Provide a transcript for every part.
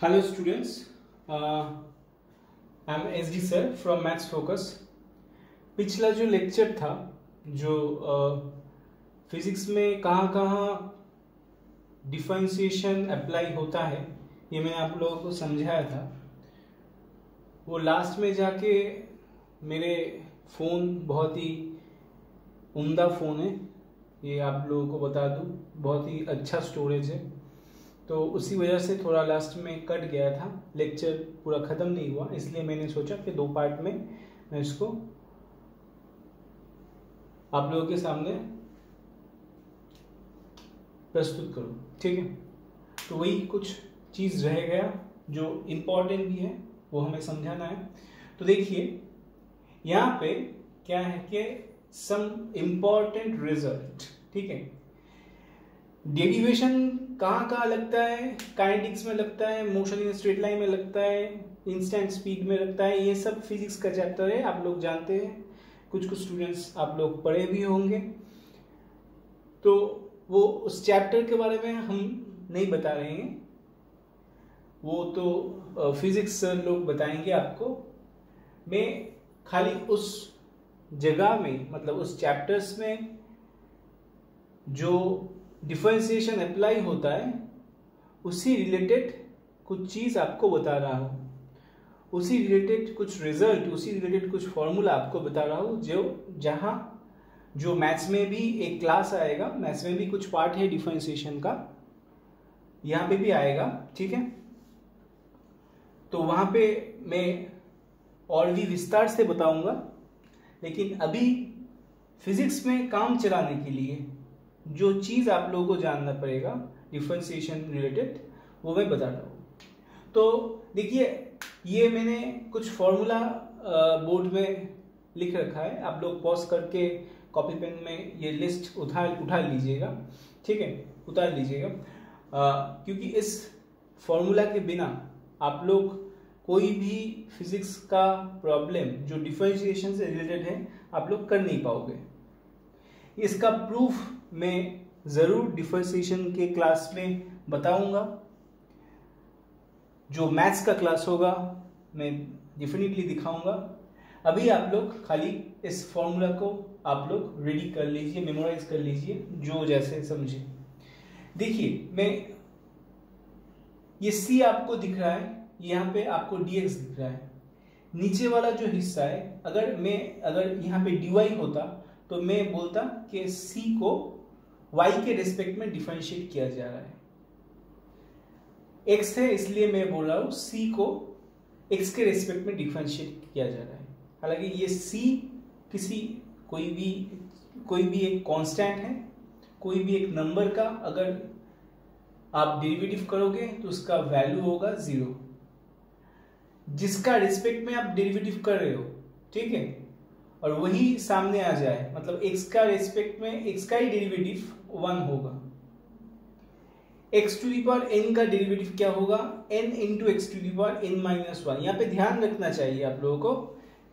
Hello students, I am SD sir from Maths Focus। पिछला जो lecture था जो फिजिक्स में कहाँ डिफरेंशिएशन अप्लाई होता है ये मैंने आप लोगों को समझाया था। वो लास्ट में जाके मेरे फ़ोन बहुत ही उम्दा फ़ोन है, ये आप लोगों को बता दूँ, बहुत ही अच्छा स्टोरेज है, तो उसी वजह से थोड़ा लास्ट में कट गया था, लेक्चर पूरा ख़त्म नहीं हुआ, इसलिए मैंने सोचा कि 2 पार्ट में मैं इसको आप लोगों के सामने प्रस्तुत करूं। ठीक है, तो वही कुछ चीज़ रह गया जो इम्पोर्टेंट भी है, वो हमें समझाना है। तो देखिए यहाँ पे क्या है कि सम इम्पोर्टेंट रिजल्ट। ठीक है, डेरिवेशन कहाँ लगता है, काइनेटिक्स में लगता है, मोशन इन स्ट्रेट लाइन में लगता है, इंस्टेंट स्पीड में लगता है, ये सब फिजिक्स का चैप्टर है, आप लोग जानते हैं, कुछ स्टूडेंट्स आप लोग पढ़े भी होंगे। तो वो उस चैप्टर के बारे में हम नहीं बता रहे हैं, वो तो फिजिक्स सर लोग बताएंगे आपको। मैं खाली उस जगह में, मतलब उस चैप्टर्स में जो डिफरेंशिएशन अप्लाई होता है उसी रिलेटेड कुछ चीज़ आपको बता रहा हूँ, उसी रिलेटेड कुछ रिजल्ट, उसी रिलेटेड कुछ फॉर्मूला आपको बता रहा हूँ, जो मैथ्स में भी एक क्लास आएगा, मैथ्स में भी कुछ पार्ट है डिफरेंशिएशन का, यहाँ पे भी आएगा। ठीक है, तो वहाँ पे मैं और भी विस्तार से बताऊंगा, लेकिन अभी फिजिक्स में काम चलाने के लिए जो चीज़ आप लोगों को जानना पड़ेगा डिफरेंशिएशन रिलेटेड, वो मैं बता रहा हूँ। तो देखिए ये मैंने कुछ फॉर्मूला बोर्ड में लिख रखा है, आप लोग पॉज करके कॉपी पेन में ये लिस्ट उठा लीजिएगा। ठीक है, उतार लीजिएगा, क्योंकि इस फॉर्मूला के बिना आप लोग कोई भी फिजिक्स का प्रॉब्लम जो डिफरेंशिएशन से रिलेटेड है आप लोग कर नहीं पाओगे। इसका प्रूफ मैं ज़रूर डिफरेंशिएशन के क्लास में बताऊंगा, जो मैथ्स का क्लास होगा मैं डेफिनेटली दिखाऊंगा। अभी आप लोग खाली इस फॉर्मूला को आप लोग रेडी कर लीजिए, मेमोराइज कर लीजिए, जो जैसे समझे। देखिए मैं ये C आपको दिख रहा है, यहाँ पे आपको dx दिख रहा है, नीचे वाला जो हिस्सा है अगर यहाँ पे dy होता तो मैं बोलता कि C को y के रिस्पेक्ट में डिफरेंशिएट किया जा रहा है। x है इसलिए मैं बोल रहा हूं C को x के रिस्पेक्ट में डिफरेंशिएट किया जा रहा है। हालांकि ये C कोई भी एक कांस्टेंट है, कोई भी एक नंबर का अगर आप डेरिवेटिव करोगे तो उसका वैल्यू होगा 0, जिसका रिस्पेक्ट में आप डेरिवेटिव कर रहे हो। ठीक है, और वही सामने आ जाए, मतलब x का रिस्पेक्ट में x का ही डेरिवेटिव 1 होगा। x to the power n का डेरिवेटिव क्या होगा, n into x to the power n minus 1। यहाँ पे ध्यान रखना चाहिए आप लोगों को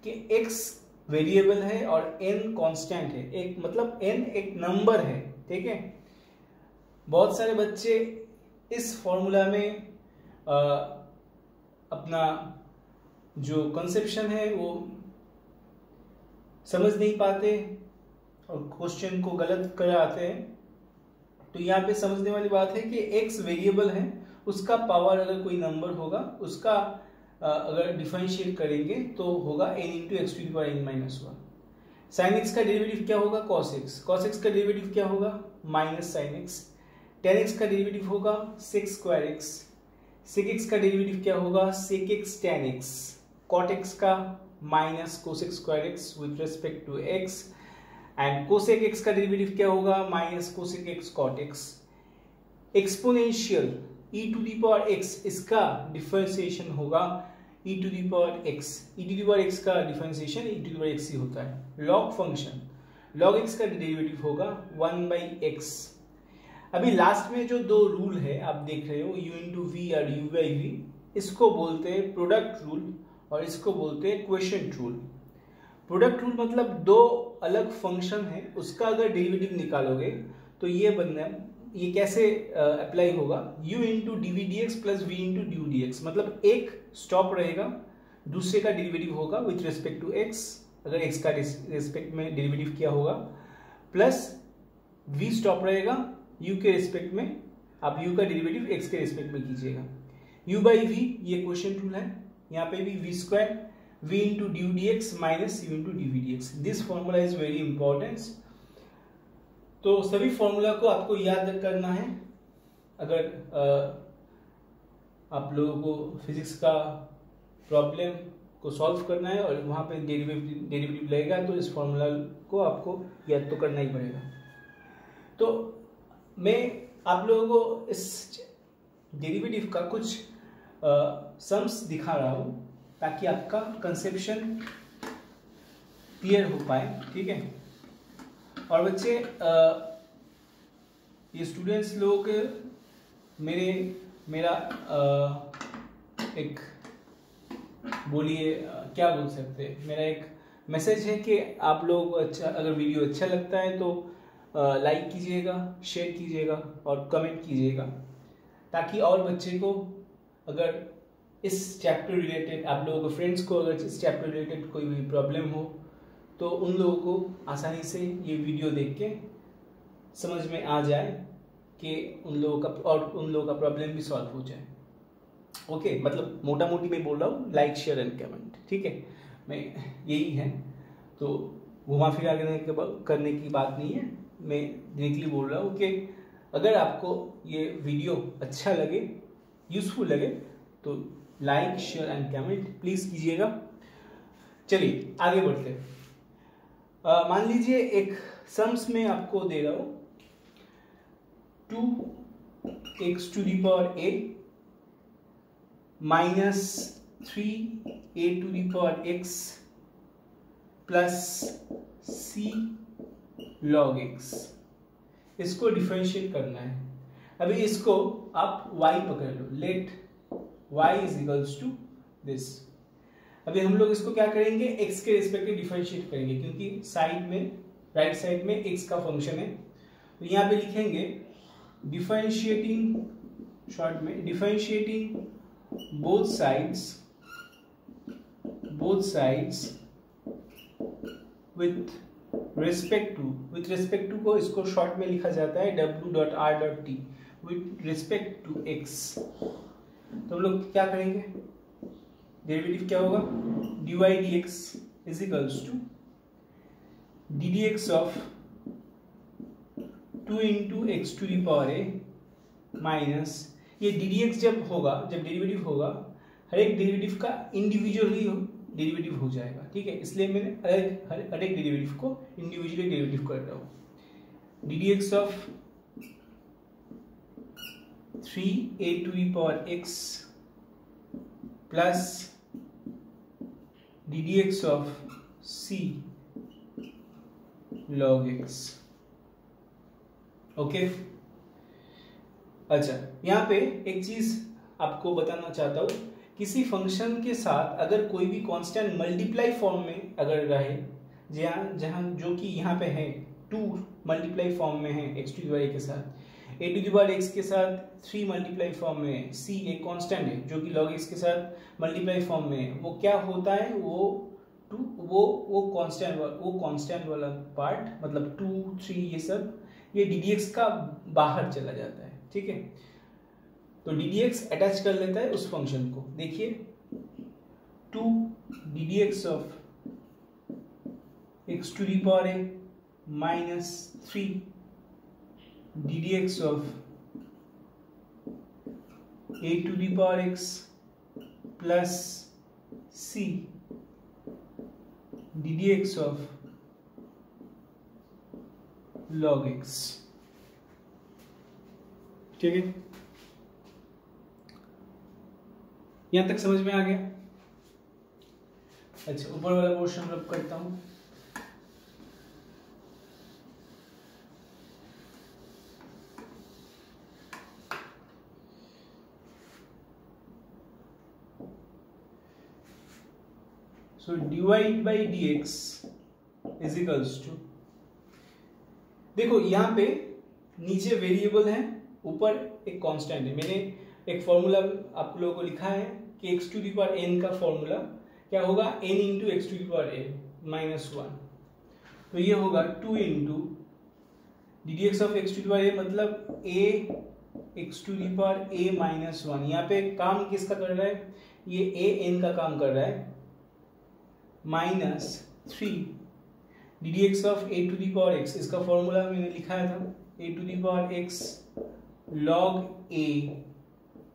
कि x वेरिएबल है और n कांस्टेंट है, एक मतलब n एक नंबर है। ठीक है, बहुत सारे बच्चे इस फॉर्मूला में अपना जो कंसेप्शन है वो समझ नहीं पाते और क्वेश्चन को गलत कराते हैं। तो यहाँ पे समझने वाली बात है कि x वेरिएबल है, उसका पावर अगर कोई नंबर होगा उसका अगर डिफरेंशिएट करेंगे तो होगा n into x to the power n minus 1। Sine x का डेरिवेटिव क्या होगा, cos x। cos x का डेरिवेटिव क्या होगा, minus sine x। tan x का डेरिवेटिव होगा sec square x। sec x का डेरिवेटिव क्या होगा, sec x tan x। cot x का minus cosec square x with respect to x, and cosec x का डेरिवेटिव क्या होगा, minus cosec x cot x. Exponential e to the power x, इसका differentiation होगा e to the power x। e to the power x का differentiation e to the power x ही होता है। Log function log x का derivative होगा 1/x। अभी last में जो 2 रूल है आप देख रहे हो, u इंटू v और u बाई v, इसको बोलते हैं प्रोडक्ट रूल और इसको बोलते हैं क्वोशिएंट रूल। प्रोडक्ट रूल मतलब 2 अलग फंक्शन है, उसका अगर डेरिवेटिव निकालोगे तो ये ये कैसे अप्लाई होगा, u into d v d x plus v into d d x, मतलब एक स्टॉप रहेगा, दूसरे का डेरिवेटिव होगा विथ रिस्पेक्ट टू x, अगर x का रिस्पेक्ट में डेरिवेटिव किया होगा, प्लस v स्टॉप रहेगा u के रिस्पेक्ट में, आप u का डेरिवेटिव x के रिस्पेक्ट में कीजिएगा। u बाई v ये क्वेश्चन रूल है, यहाँ पे भी v square v into d d x minus u into d v d x. This formula is very important. तो सभी फॉर्मूला को आपको याद करना है अगर आप लोगों को फिजिक्स का प्रॉब्लम को सॉल्व करना है और वहाँ पे डेरिवेटिव लगेगा, तो इस फॉर्मूला को आपको याद तो करना ही पड़ेगा। तो मैं आप लोगों को इस डेरिवेटिव का कुछ सम्स दिखा रहा हूँ ताकि आपका कंसेप्शन क्लियर हो पाए, ठीक है। और बच्चे ये स्टूडेंट्स लोग मेरा एक बोलिए क्या बोल सकते हैं, मेरा एक मैसेज है कि आप लोगों को अच्छा, अगर वीडियो अच्छा लगता है तो लाइक कीजिएगा, शेयर कीजिएगा और कमेंट कीजिएगा, ताकि और बच्चे को अगर इस चैप्टर रिलेटेड, आप लोगों के फ्रेंड्स को अगर इस चैप्टर रिलेटेड कोई भी प्रॉब्लम हो तो उन लोगों को आसानी से ये वीडियो देख के समझ में आ जाए कि उन लोगों का प्रॉब्लम भी सॉल्व हो जाए। ओके, मतलब मोटा मोटी मैं बोल रहा हूँ लाइक शेयर एंड कमेंट, ठीक है, मैं यही है। तो घुमा फिरा करने की बात नहीं है, मैं डायरेक्टली बोल रहा हूँ कि अगर आपको ये वीडियो अच्छा लगे, यूजफुल लगे, तो like share and comment please कीजिएगा। चलिए आगे बढ़ते हैं। मान लीजिए एक सम्स में आपको दे रहा हूँ 2x to the power a minus 3a to the power x plus c log x, इसको डिफरेंशिएट करना है। अभी इसको आप y पकड़ लो, let y is equals to this. अभी हम लोग इसको क्या करेंगे, x के रिस्पेक्ट में डिफरेंशिएट करेंगे, क्योंकि साइड में, राइट साइड में x का फंक्शन है। तो यहाँ पे लिखेंगे डिफरेंशिएटिंग, शॉर्ट में differentiating both sides with respect to को इसको शॉर्ट में लिखा जाता है w.r.t with respect to x। तो हम लोग क्या करेंगे, डेरिवेटिव क्या होगा, dy dx is equals to d d x of 2 into x to the power a minus, ये डी डी एक्स जब डेरिवेटिव होगा, हर एक डेरिवेटिव का इंडिविजुअली डेरिवेटिव हो जाएगा, ठीक है। इसलिए मैंने हर एक डेरिवेटिव को इंडिविजुअली डेरिवेटिव कर रहा हूँ। D d x of 3a to the power x plus d d x of c log x। Okay, अच्छा यहाँ पे एक चीज आपको बताना चाहता हूँ, किसी फंक्शन के साथ अगर कोई भी कांस्टेंट मल्टीप्लाई फॉर्म में अगर रहे, जहाँ जो कि यहाँ पे है 2 मल्टीप्लाई फॉर्म में है x to the power a के साथ, a to the power x के साथ 3 मल्टीप्लाई फॉर्म में है, c एक कांस्टेंट है जो कि log x के साथ मल्टीप्लाई फॉर्म में है, वो क्या होता है, वो कांस्टेंट वाला पार्ट, मतलब 2 3 ये सब, ये डी डी एक्स का बाहर चला जाता है, ठीक है। तो डी डी एक्स अटैच कर लेता है उस फंक्शन को। देखिए 2 d d x of x to the power a minus 3 d d x of a to the power x plus c d d x of log x, ठीक है। यहां तक समझ में आ गया। अच्छा, ऊपर वाला पोर्शन रब करता हूं। So dy by dx is equals to, देखो यहाँ पे नीचे वेरिएबल है, ऊपर एक कांस्टेंट है। मैंने एक फॉर्मूला आप लोगों को लिखा है कि x to the power n का फॉर्मूला क्या होगा, n into x to the power n minus 1। तो ये होगा 2 into d d x of x to the power a, मतलब a x to the power a minus 1। यहाँ पे काम किसका कर रहा है, ये ए एन का काम कर रहा है, minus 3 d d x of a to the power x. इसका फॉर्मूला मैंने लिखाया था, a to the power x log a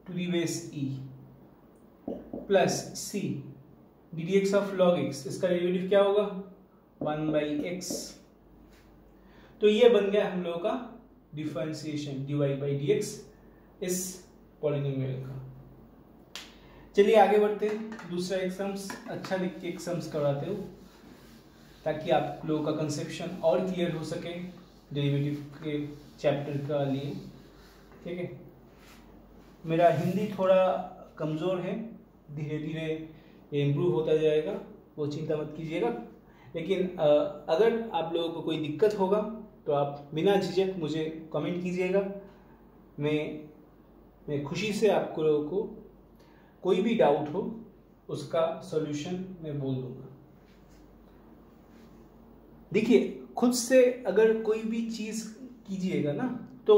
to the base e plus c d d x of log x. इसका डेरिवेटिव क्या होगा, 1/x। तो ये बन गया हम लोगों का डिफरेंशिएशन dy बाई dx इस पॉलिनोमियल का। चलिए आगे बढ़ते हैं, दूसरा एक्सम्स अच्छा लिख के एक्सम्स कराते हो ताकि आप लोगों का कंसेप्शन और क्लियर हो सके डेरिवेटिव के चैप्टर का लिए। ठीक है, मेरा हिंदी थोड़ा कमज़ोर है, धीरे धीरे ये इम्प्रूव होता जाएगा, वो चिंता मत कीजिएगा। लेकिन अगर आप लोगों को कोई दिक्कत होगा तो आप बिना झिझक मुझे कमेंट कीजिएगा, मैं खुशी से आपको लोगों को कोई भी डाउट हो उसका सॉल्यूशन मैं बोल दूंगा। देखिए, खुद से अगर कोई भी चीज़ कीजिएगा ना तो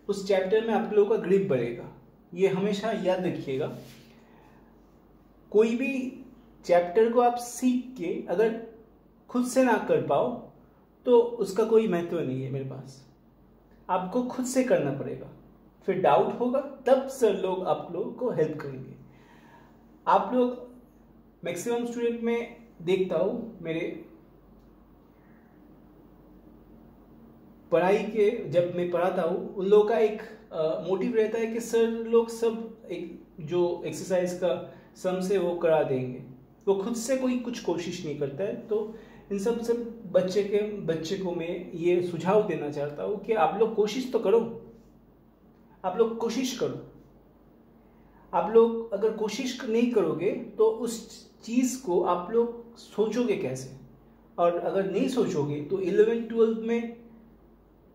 उस चैप्टर में आप लोगों का ग्रिप बढ़ेगा। ये हमेशा याद रखिएगा, कोई भी चैप्टर को आप सीख के अगर खुद से ना कर पाओ तो उसका कोई महत्व नहीं है मेरे पास। आपको खुद से करना पड़ेगा, फिर डाउट होगा तब सर लोग आप लोगों को हेल्प करेंगे। आप लोग मैक्सिमम स्टूडेंट में देखता हूँ, मेरे पढ़ाई के जब मैं पढ़ाता हूँ उन लोगों का एक मोटिव रहता है कि सर लोग सब एक जो एक्सरसाइज का सम से वो करा देंगे, वो खुद से कोई कुछ कोशिश नहीं करता है। तो इन सब बच्चे को मैं ये सुझाव देना चाहता हूँ कि आप लोग कोशिश तो करो, आप लोग कोशिश करो। आप लोग अगर कोशिश नहीं करोगे तो उस चीज़ को आप लोग सोचोगे कैसे, और अगर नहीं सोचोगे तो 11th-12th में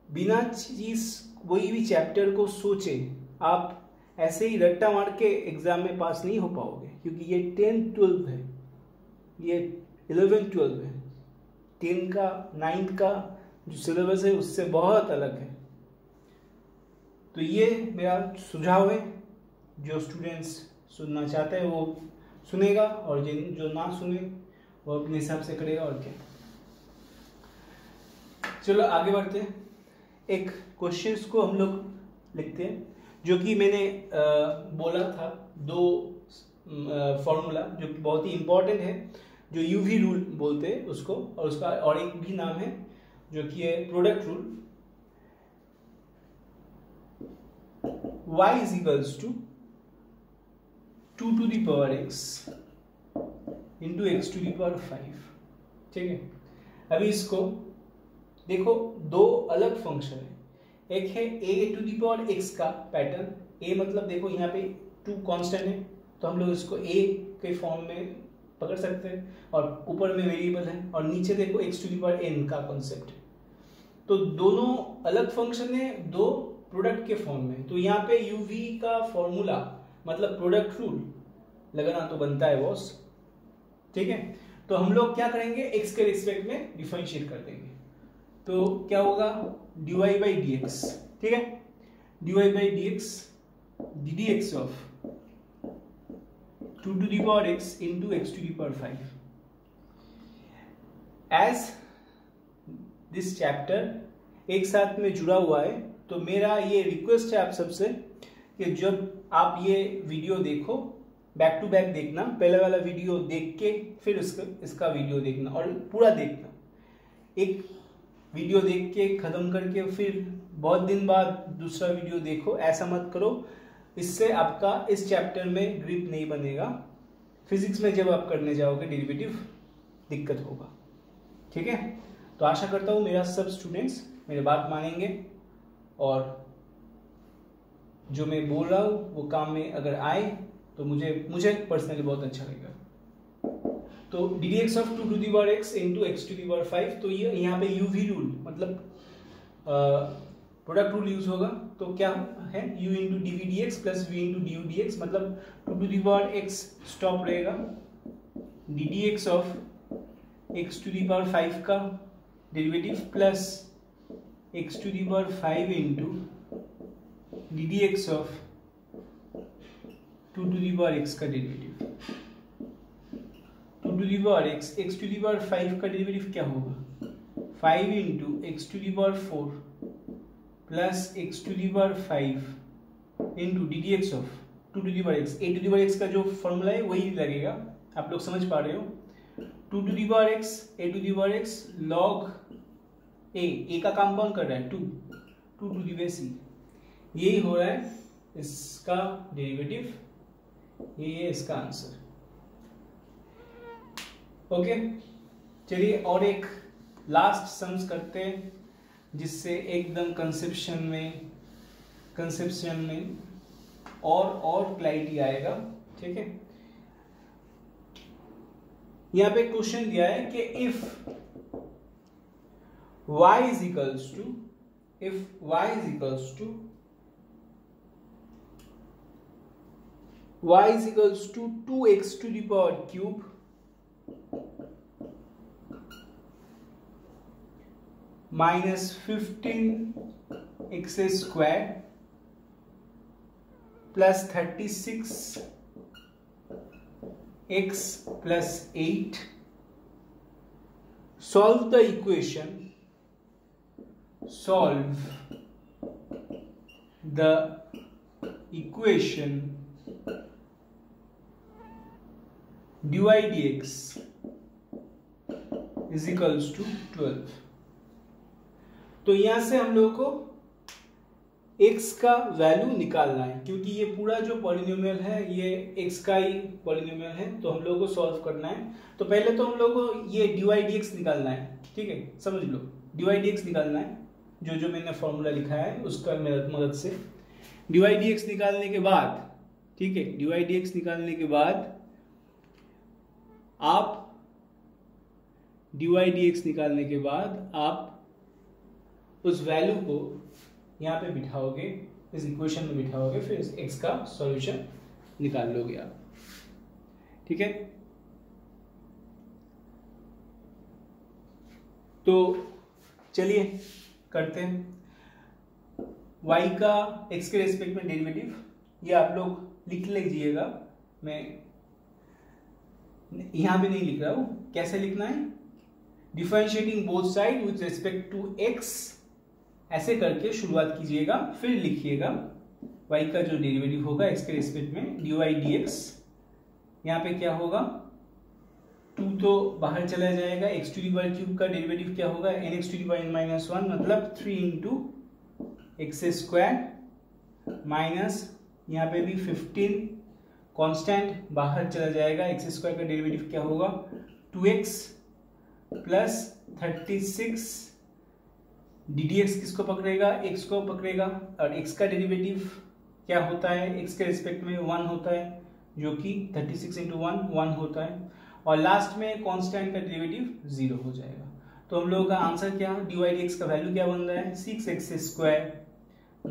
बिना चीज़ कोई भी चैप्टर को सोचे आप ऐसे ही रट्टा मार के एग्ज़ाम में पास नहीं हो पाओगे, क्योंकि ये 10th-12th है, ये 11th-12th है। 10 का 9th का जो सिलेबस है उससे बहुत अलग है। तो ये मेरा सुझाव है, जो स्टूडेंट्स सुनना चाहते हैं वो सुनेगा, और जो ना सुने वो अपने हिसाब से करेगा, और क्या। चलो आगे बढ़ते हैं। एक क्वेश्चंस को हम लोग लिखते हैं, जो कि मैंने बोला था 2 फॉर्मूला जो कि बहुत ही इंपॉर्टेंट है, जो यूवी रूल बोलते हैं उसको, और उसका और एक भी नाम है जो कि है product rule. y is equals to 2 to the power x into x to the power 5। ठीक है, अभी इसको देखो, 2 अलग फंक्शन है। एक है a to the power x का पैटर्न, a मतलब देखो यहाँ पे 2 कांस्टेंट है तो हम लोग इसको a के फॉर्म में पकड़ सकते हैं, और ऊपर में वेरिएबल है, और नीचे देखो x to the power n का कॉन्सेप्ट। तो दोनों अलग फंक्शन है, 2 प्रोडक्ट के फॉर्म में। तो यहाँ पे uv का फॉर्मूला मतलब प्रोडक्ट रूल लगाना तो बनता है बॉस। ठीक है, तो हम लोग क्या करेंगे, x के रिस्पेक्ट में डिफरेंशिएट कर देंगे। तो क्या होगा, dy बाई डी एक्स। ठीक है, dy by D x D d x of 2 to the power x into x to the power 5। As this chapter एक साथ में जुड़ा हुआ है, तो मेरा ये रिक्वेस्ट है आप सबसे कि जब आप ये वीडियो देखो, बैक टू बैक देखना, पहले वाला वीडियो देख के फिर इसका वीडियो देखना, और पूरा देखना। एक वीडियो देख के खत्म करके फिर बहुत दिन बाद दूसरा वीडियो देखो, ऐसा मत करो। इससे आपका इस चैप्टर में ग्रिप नहीं बनेगा, फिजिक्स में जब आप करने जाओगे डेरिवेटिव दिक्कत होगा। ठीक है, तो आशा करता हूँ मेरा सब स्टूडेंट्स मेरी बात मानेंगे, और जो मैं बोल रहा हूँ वो काम में अगर आए तो मुझे पर्सनली बहुत अच्छा लगेगा। तो d d x of 2 to the power x into x to the power 5, तो ये यहाँ पे यूवी रूल मतलब प्रोडक्ट रूल यूज होगा तो क्या है u into d v d x plus v into d u d x, मतलब 2 to the power x stop रहेगा, d d x of x to the power 5 का derivative plus x to the power 5 into d d x of 2 to the power x का derivative. 2 to the power x, x to the power 5 का derivative क्या होगा 5 into x to the power 4 plus x to the power 5 into d d x of 2 to the power x. A to the power x का जो formula है वही लगेगा, आप लोग समझ पा रहे हो। 2 to the power x a to the power x log a का काम कौन कर रहा है 2 टू दी पावर सी, यही हो रहा है इसका डेरिवेटिव, ये है इसका आंसर। ओके चलिए और एक लास्ट सम्स करते हैं जिससे एकदम कंसेप्शन में और क्लैरिटी आएगा। ठीक है, यहां पे क्वेश्चन दिया है कि if y is equals to 2x to the power cube minus 15x square plus 36x plus 8, solve the equation dy dx is equals to 12। तो यहां से हम लोगों को x का वैल्यू निकालना है, क्योंकि ये पूरा जो पॉलिनोमियल है ये x का ही पॉलिनोमियल है, तो हम लोगों को सॉल्व करना है। तो पहले तो हम लोगों को ये dy dx निकालना है, ठीक है, समझ लो dy dx निकालना है, जो मैंने फॉर्मूला लिखा है उसका मदद से dy dx निकालने के बाद, ठीक है, dy dx निकालने के बाद आप उस वैल्यू को यहाँ पे बिठाओगे, इस इक्वेशन में बिठाओगे, फिर इस x का सॉल्यूशन निकाल लोगे आप। ठीक है, तो चलिए करते हैं y का x के रेस्पेक्ट में डेरिवेटिव, ये आप लोग लिख लीजिएगा, मैं यहां पे नहीं लिख रहा हूं। कैसे लिखना है, differentiating both side with respect to x, ऐसे करके शुरुआत कीजिएगा, फिर लिखिएगा y का जो डेरिवेटिव होगा x के रेस्पेक्ट में dy dx। यहाँ पे क्या होगा 2 तो बाहर चला जाएगा, x to the power cube का डेरिवेटिव क्या होगा nx to the power n-1, मतलब 3 इंटू एक्स स्क्वायर माइनस यहाँ पे भी 15 कांस्टेंट बाहर चला जाएगा, एक्स स्क्वायर का डेरिवेटिव क्या होगा 2x प्लस 36 ddx किसको पकड़ेगा x को पकड़ेगा, और x का डेरिवेटिव क्या होता है x के रिस्पेक्ट में 1 होता है, जो कि 36 इंटू 1 होता है, और लास्ट में कांस्टेंट का डेरिवेटिव 0 हो जाएगा। तो हम लोगों का आंसर क्या, dy dx का वैल्यू क्या बन रहा है 6x square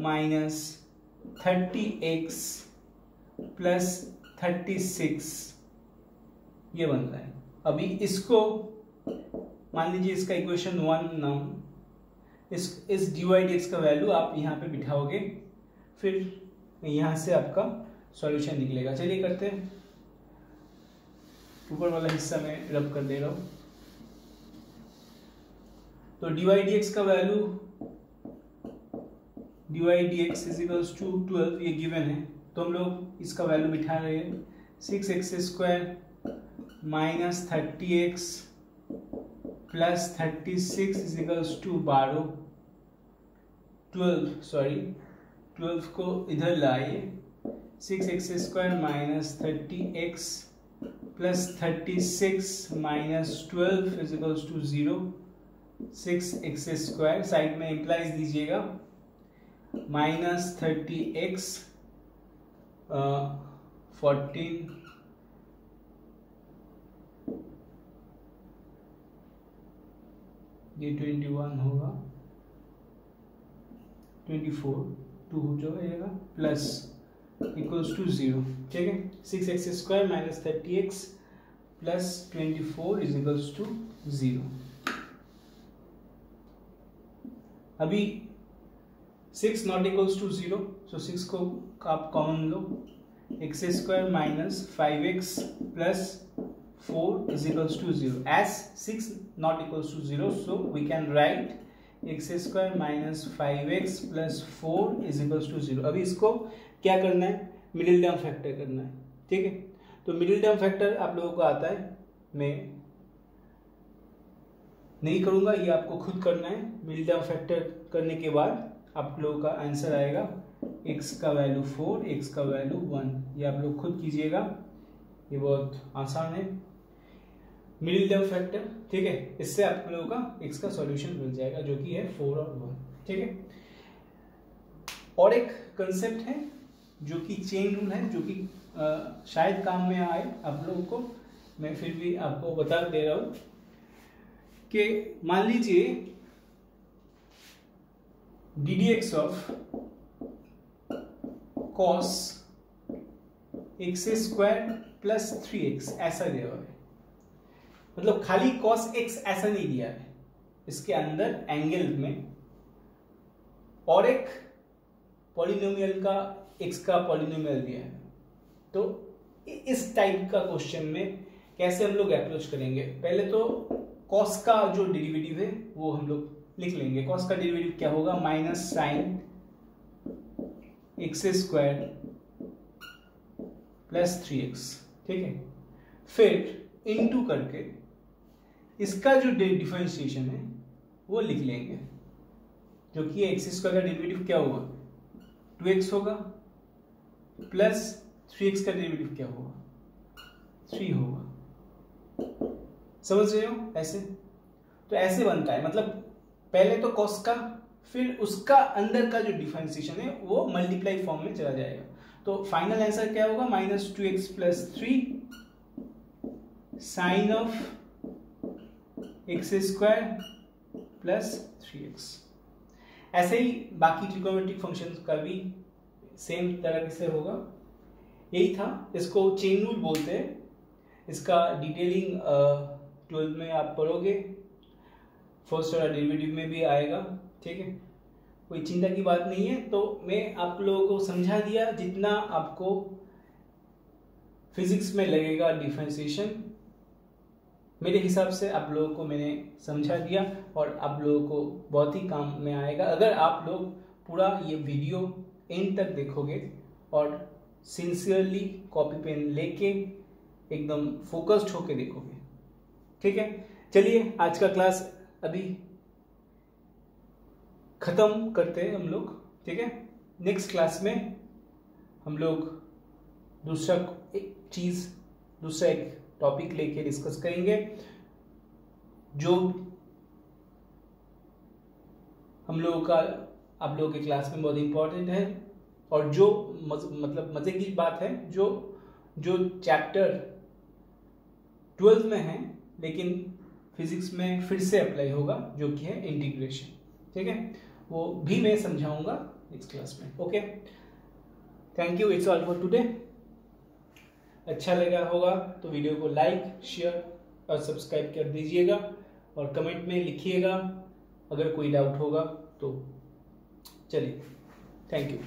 minus 30x plus 36, ये बन रहा है। अभी इसको मान लीजिए इसका इक्वेशन 1 नाम, इस dy dx का वैल्यू आप यहाँ पे बिठाओगे, फिर यहाँ से आपका सॉल्यूशन निकलेगा। चलिए करते हैं, ऊपर वाला हिस्सा में रब कर दे रहा हूँ। तो dy dx का value dy dx is equals to 12, ये गिवन है, तो हम लोग इसका वैल्यू बिठा रहे हैं 6x square minus 30x plus 36 is equals to 12 को इधर लाइए, 6x square minus 30x plus 36 minus 12 is equals to 0, 6x square side में इंप्लाइज दीजिएगा, माइनस 30x 14 ये 21 होगा, 24 2 हो जाएगा प्लस इक्वल्स टू 0, ठीक है। 6x² minus 30x plus 24 is equals to 0। अभी 6 नॉट इक्वल्स टू 0, सो 6 को आप common low, x² minus 5x plus 4 is equals to 0. As 6 not equals to 0, so we can write x² minus 5x plus 4 is equals to 0. अभी इसको क्या करना है, middle term factor करना है, ठीक है। तो मिडिल टर्म फैक्टर आप लोगों को आता है, मैं नहीं करूंगा, ये आपको खुद करना है। मिडिल टर्म फैक्टर करने के बाद आप लोगों का आंसर आएगा x का वैल्यू 4, x का वैल्यू 1। ये आप लोग खुद कीजिएगा, ये बहुत आसान है मिडिल टर्म फैक्टर, ठीक है। इससे आप लोगों का x का सॉल्यूशन मिल जाएगा जो कि है 4 और 1, ठीक है। और एक कंसेप्ट है जो कि चेन रूल है, जो कि शायद काम में आए आप लोगों को, मैं फिर भी आपको बता दे रहा हूं कि मान लीजिए ddx of cos x² plus 3x ऐसा दिया हुआ है, मतलब खाली cos x ऐसा नहीं दिया है, इसके अंदर एंगल में और एक पॉलिनोमियल का x का पॉलिनोमियल दिया है। तो इस टाइप का क्वेश्चन में कैसे हम लोग अप्रोच करेंगे, पहले तो cos का जो डेरिवेटिव है वो हम लोग लिख लेंगे। cos का डेरिवेटिव क्या होगा, minus sign x² plus 3x, ठीक है। फिर इनटू करके इसका जो डिफरेंशिएशन है वो लिख लेंगे, जो कि x² का डेरिवेटिव क्या होगा, 2x होगा, प्लस 3x का डेरिवेटिव क्या होगा, 3 होगा। समझ रहे हो ऐसे? तो ऐसे बनता है, मतलब पहले तो cos का, फिर उसका अंदर का जो डिफरेंशिएशन है वो मल्टीप्लाई फॉर्म में चला जाएगा। तो फाइनल आंसर क्या होगा, minus 2x plus 3 sine of x² plus 3x। ऐसे ही बाकी ट्रिग्नोमेट्रिक फंक्शंस का भी सेम तरह से होगा। यही था, इसको चेन रूल बोलते हैं। इसका डिटेलिंग 12 में आप पढ़ोगे, फर्स्ट ऑर्डर डेरिवेटिव में भी आएगा, ठीक है। कोई चिंता की बात नहीं है। तो मैं आप लोगों को समझा दिया जितना आपको फिजिक्स में लगेगा डिफरेंशिएशन, मेरे हिसाब से आप लोगों को मैंने समझा दिया और आप लोगों को बहुत ही काम में आएगा अगर आप लोग पूरा ये वीडियो एंड तक देखोगे और सिंसियरली कॉपी पेन लेके एकदम फोकस्ड होके देखोगे, ठीक है। चलिए आज का क्लास अभी खत्म करते हैं हम लोग, ठीक है। नेक्स्ट क्लास में हम लोग दूसरा एक टॉपिक लेके डिस्कस करेंगे जो हम लोगों का आप लोगों के क्लास में बहुत इंपॉर्टेंट है और जो मतलब मजे की बात है, जो चैप्टर 12 में है लेकिन फिजिक्स में फिर से अप्लाई होगा, जो कि है इंटीग्रेशन, ठीक है। वो भी मैं समझाऊंगा नेक्स्ट क्लास में। Okay, thank you, it's all for today. अच्छा लगा होगा तो वीडियो को लाइक, शेयर और सब्सक्राइब कर दीजिएगा और कमेंट में लिखिएगा अगर कोई डाउट होगा तो। चलिए, थैंक यू।